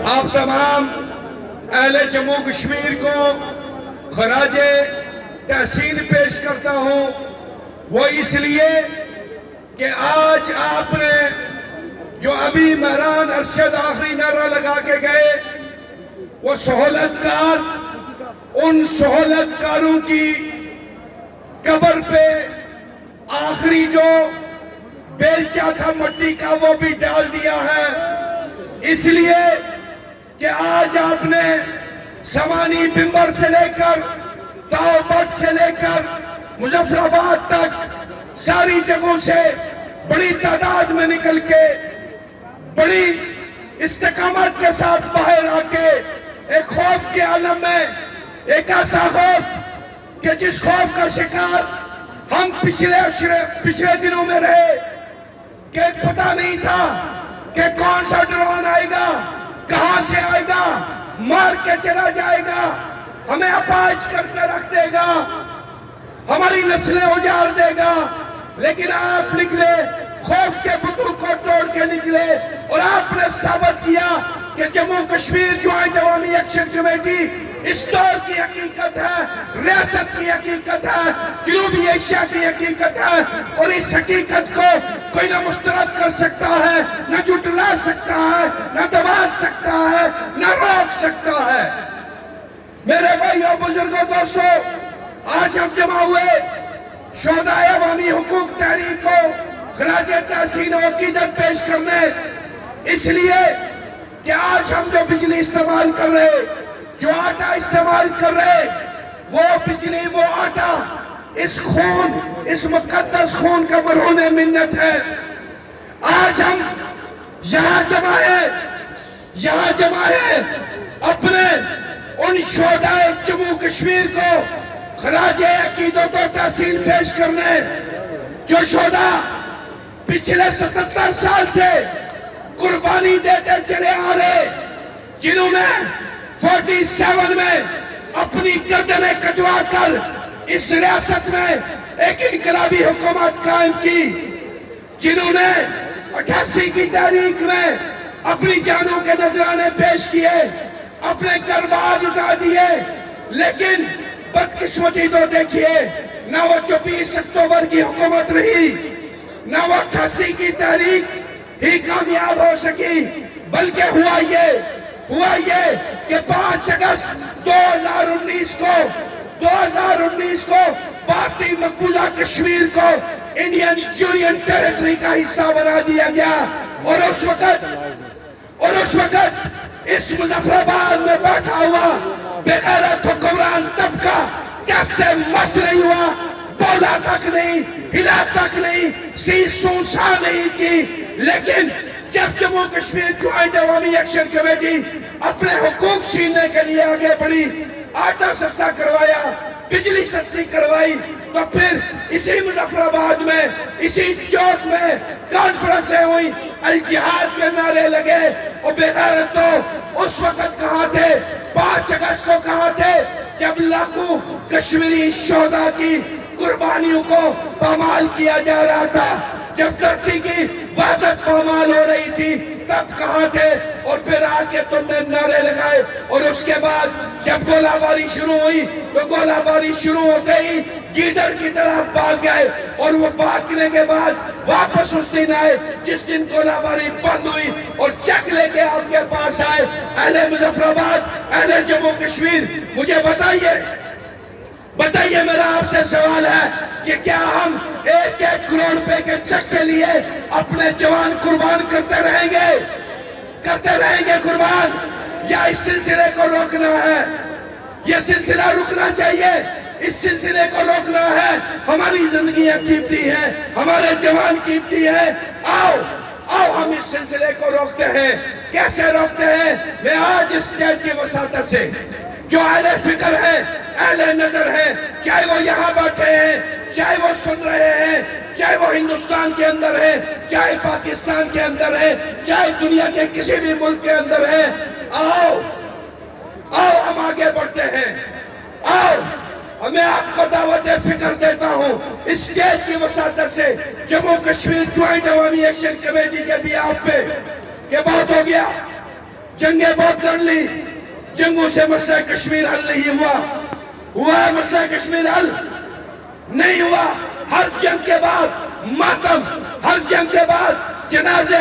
آپ تمام اہل جموں کشمیر کو خراج تحسین پیش کرتا ہوں، وہ اس لیے کہ آج آپ نے جو ابھی مہران ارشد آخری نعرہ لگا کے گئے، وہ سہولت کار ان سہولت کاروں کی قبر پہ آخری جو بیلچہ تھا مٹی کا وہ بھی ڈال دیا ہے، اس لیے کہ آج آپ نے سمانی بمبر سے لے کر تاوبت سے لے کر مظفر آباد تک ساری جگہوں سے بڑی تعداد میں نکل کے بڑی استقامت کے ساتھ باہر آ کے ایک خوف کے عالم میں، ایک ایسا خوف کہ جس خوف کا شکار ہم پچھلے دنوں میں رہے کہ پتہ نہیں تھا کہ کون سا ڈرون آئے گا، کہاں سے آئے گا، مار کے چلا جائے گا، ہمیں اپاہج کرتے رکھ دے گا، ہماری نسلیں اجاڑ دے گا۔ لیکن آپ نکلے، خوف کے بتوں کو توڑ کے نکلے، اور آپ نے ثابت کیا کہ جموں کشمیر جوائنٹ عوامی ایکشن کمیٹی اس دور کی حقیقت ہے، ریاست کی حقیقت ہے، جنوبی ایشیا کی حقیقت ہے، اور اس حقیقت کو کوئی نہ مسترد کر سکتا ہے، نہ جھٹلا سکتا ہے، نہ دبا سکتا ہے، نہ روک سکتا ہے۔ میرے بھائیوں، بزرگوں، دوستو، آج ہم جمع ہوئے شہدائے عوامی حقوق تحریک کو خراج تحسین و عقیدت پیش کرنے، اس لیے کہ آج ہم جو بجلی استعمال کر رہے، جو آٹا استعمال کر رہے، وہ بجلی، وہ آٹا اس خون، اس مقدس خون کا مرہون منت ہے۔ آج ہم یہاں جمع ہیں اپنے ان شہدائے جموں کشمیر کو خراج عقیدت و تحسین پیش کرنے، جو شہداء پچھلے 77 سال سے قربانی دیتے چلے آ رہے، جنہوں نے 47 میں اپنی گردنیں کٹوا کر اس ریاست میں ایک انقلابی حکومت قائم کی، جنہوں نے 88 کی تحریک میں اپنی جانوں کے نذرانے پیش کیے، اپنے گھر بار اٹھا دیے، لیکن بدقسمتی تو دیکھیے، نہ وہ 24 اکتوبر کی حکومت رہی، نہ وہ 88 کی تحریک ہی کامیاب ہو سکی، بلکہ ہوا یہ کہ 5 اگست 2019 کو بھارتی مقبوضہ کشمیر کو انڈین یونین ٹیریٹری کا حصہ بنا دیا گیا، اور اس وقت اس مظفر آباد میں بیٹھا ہوا بے غیرت حکمران طبقہ کیسے مس نہیں ہوا، بولا تک نہیں، ہلا تک نہیں، سونسا نہیں کی۔ لیکن جب جموں کشمیر جوائنٹ عوامی ایکشن کمیٹی اپنے حقوق چھیننے کے لیے آگے بڑھی، آٹا سستا کروایا، بجلی سستی کروائی، تو پھر اسی مظفر آباد میں، اسی چوک میں کانفرنسیں ہوئی، الجہاد کے نعرے لگے، اور بے غیرت تو اس وقت کہاں تھے؟ 5 اگست کو کہاں تھے جب لاکھوں کشمیری شہداء کی قربانیوں کو پامال کیا جا رہا تھا، جب دھرتی کی وحدت پامال ہو رہی تھی، تب کہاں تھے؟ اور پھر آکے تم نے نعرے لگائے، اور اس کے بعد جب گولہ باری شروع ہوئی تو گولہ باری شروع ہوتے ہی گیدڑ کی طرح بھاگ گئے، اور وہ بھاگنے کے بعد واپس اس دن آئے جس دن گولہ باری بند ہوئی، اور چیک لے کے آپ کے پاس آئے۔ اہل مظفر آباد، اہل جموں کشمیر، مجھے بتائیے، میرا آپ سے سوال ہے کہ کیا ہم 1 کروڑ روپے کے چیک کے لیے اپنے جوان قربان کرتے رہیں گے قربان، یا اس سلسلے کو روکنا ہے؟ یہ سلسلہ رکنا چاہیے، اس سلسلے کو روکنا ہے۔ ہماری زندگیاں قیمتی ہیں، ہمارے جوان قیمتی ہیں، آؤ ہم اس سلسلے کو روکتے ہیں۔ کیسے روکتے ہیں؟ میں آج اس اسٹیج کی وساطت سے جو اہل فکر ہیں، اہل نظر ہیں، چاہے وہ یہاں بیٹھے ہیں، چاہے وہ سن رہے ہیں، چاہے وہ ہندوستان کے اندر ہیں، چاہے پاکستان کے اندر ہیں، چاہے دنیا کے کسی بھی ملک کے اندر ہیں، آؤ ہم آگے بڑھتے ہیں، آؤ میں آپ کو دعوت فکر دیتا ہوں اس اسٹیج کی وساطت سے جموں کشمیر جوائنٹ عوامی ایکشن کمیٹی کے بھی آپ پہ کہ بہت ہو گیا، جنگیں بہت لڑ لی، جنگوں سے مسئلہ کشمیر حل نہیں ہوا ہے مسئلہ کشمیر حل نہیں ہوا۔ ہر جنگ کے بعد ماتم، ہر جنگ کے بعد جنازے